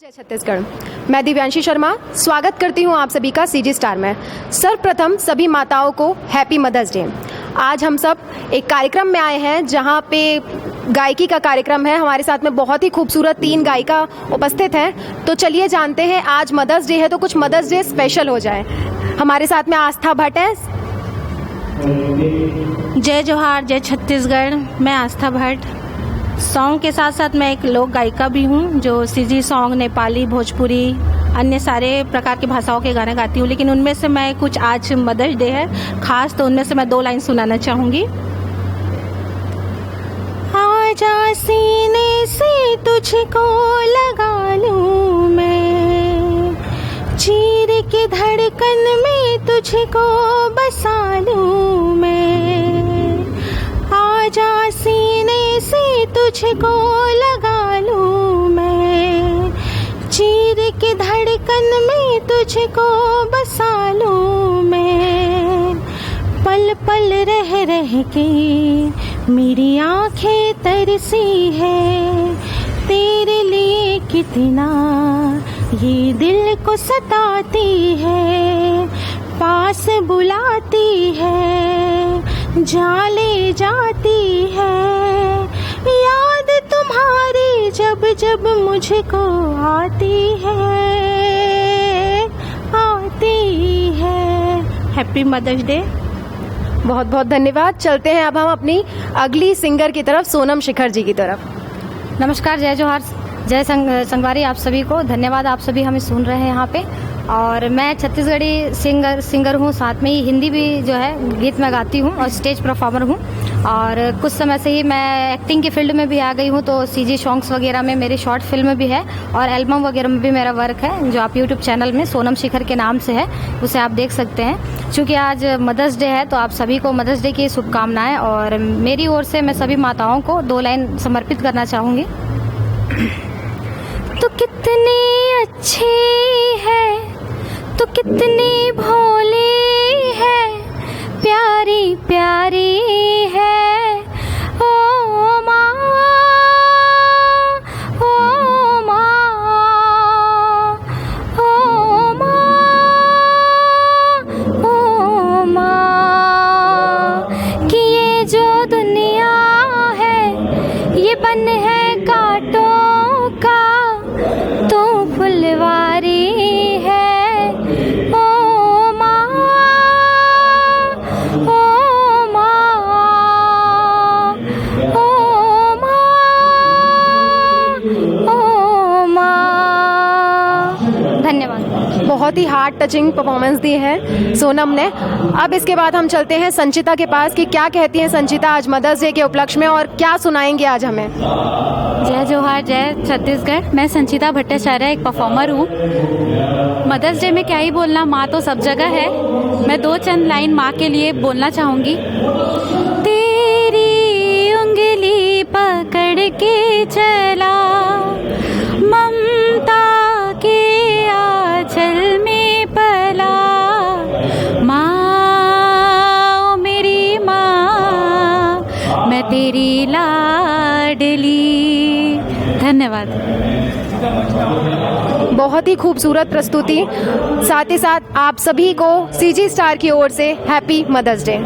जय छत्तीसगढ़। मैं दिव्यांशी शर्मा स्वागत करती हूं आप सभी का सीजी स्टार में। सर्वप्रथम सभी माताओं को हैप्पी मदर्स डे। आज हम सब एक कार्यक्रम में आए हैं जहां पे गायकी का कार्यक्रम है। हमारे साथ में बहुत ही खूबसूरत 3 गायिका उपस्थित हैं। तो चलिए जानते हैं, आज मदर्स डे है तो कुछ मदर्स डे स्पेशल हो जाए। हमारे साथ में आस्था भट्ट है। जय जोहार, जय छत्तीसगढ़। मैं आस्था भट्ट। सॉन्ग के साथ साथ मैं एक लोक गायिका भी हूँ जो सीजी सॉन्ग, नेपाली, भोजपुरी, अन्य सारे प्रकार की भाषाओं के गाने गाती हूँ। लेकिन उनमें से मैं कुछ, आज मदर्स डे है खास, तो उनमें से मैं 2 लाइन सुनाना चाहूँगी। आजा सीने से तुझको लगा लूँ मैं, चीर के धड़कन में तुझको बसा लूँ मैं। आजा सीने से तुझको लगा लूँ मैं, चीर के धड़कन में तुझको बसा लूँ मैं। पल पल रह रह के मेरी आँखें तरसी है, तेरे लिए कितना ये दिल को सताती है। पास बुलाती है, जा ले जाती है, याद तुम्हारी जब जब मुझको आती है। Happy mother's day. बहुत बहुत धन्यवाद। चलते हैं अब हम अपनी अगली सिंगर की तरफ, सोनम शिखर जी की तरफ। नमस्कार, जय जोहार, जय संगवारी आप सभी को। धन्यवाद, आप सभी हमें सुन रहे हैं यहाँ पे। और मैं छत्तीसगढ़ी सिंगर हूँ, साथ में ही हिंदी भी जो है गीत मैं गाती हूँ और स्टेज परफॉर्मर हूँ। और कुछ समय से ही मैं एक्टिंग की फील्ड में भी आ गई हूँ, तो सीजी सॉन्ग्स वगैरह में मेरी शॉर्ट फिल्म भी है और एल्बम वगैरह में भी मेरा वर्क है, जो आप यूट्यूब चैनल में सोनम शिखर के नाम से है, उसे आप देख सकते हैं। चूँकि आज मदर्स डे है तो आप सभी को मदर्स डे की शुभकामनाएँ, और मेरी ओर से मैं सभी माताओं को 2 लाइन समर्पित करना चाहूँगी। तो कितनी अच्छी है, तो कितनी भोली है, प्यारी प्यारी है, ओ माँ, ओ माँ, ओ माँ, ओ माँ। कि ये जो दुनिया है ये बन है कांटों का, तो फुलवारी है, ओ माँ, ओ माँ, ओ माँ, ओ माँ। धन्यवाद। बहुत ही हार्ट टचिंग परफॉर्मेंस दी है सोनम ने। अब इसके बाद हम चलते हैं संचिता के पास कि क्या कहती हैं संचिता आज मदर्स डे के उपलक्ष्य में और क्या सुनाएंगे आज हमें। जय जोहार, जय छत्तीसगढ़। मैं संचिता भट्टाचार्य, एक परफॉर्मर हूँ। मदर्स डे में क्या ही बोलना, माँ तो सब जगह है। मैं 2 चंद लाइन माँ के लिए बोलना चाहूँगी। तेरी उंगली पकड़ के चला, ममता के आंचल में पला, माँ मेरी माँ, मैं तेरी लाडली। धन्यवाद। बहुत ही खूबसूरत प्रस्तुति। साथ ही साथ आप सभी को सीजी स्टार की ओर से हैप्पी मदर्स डे।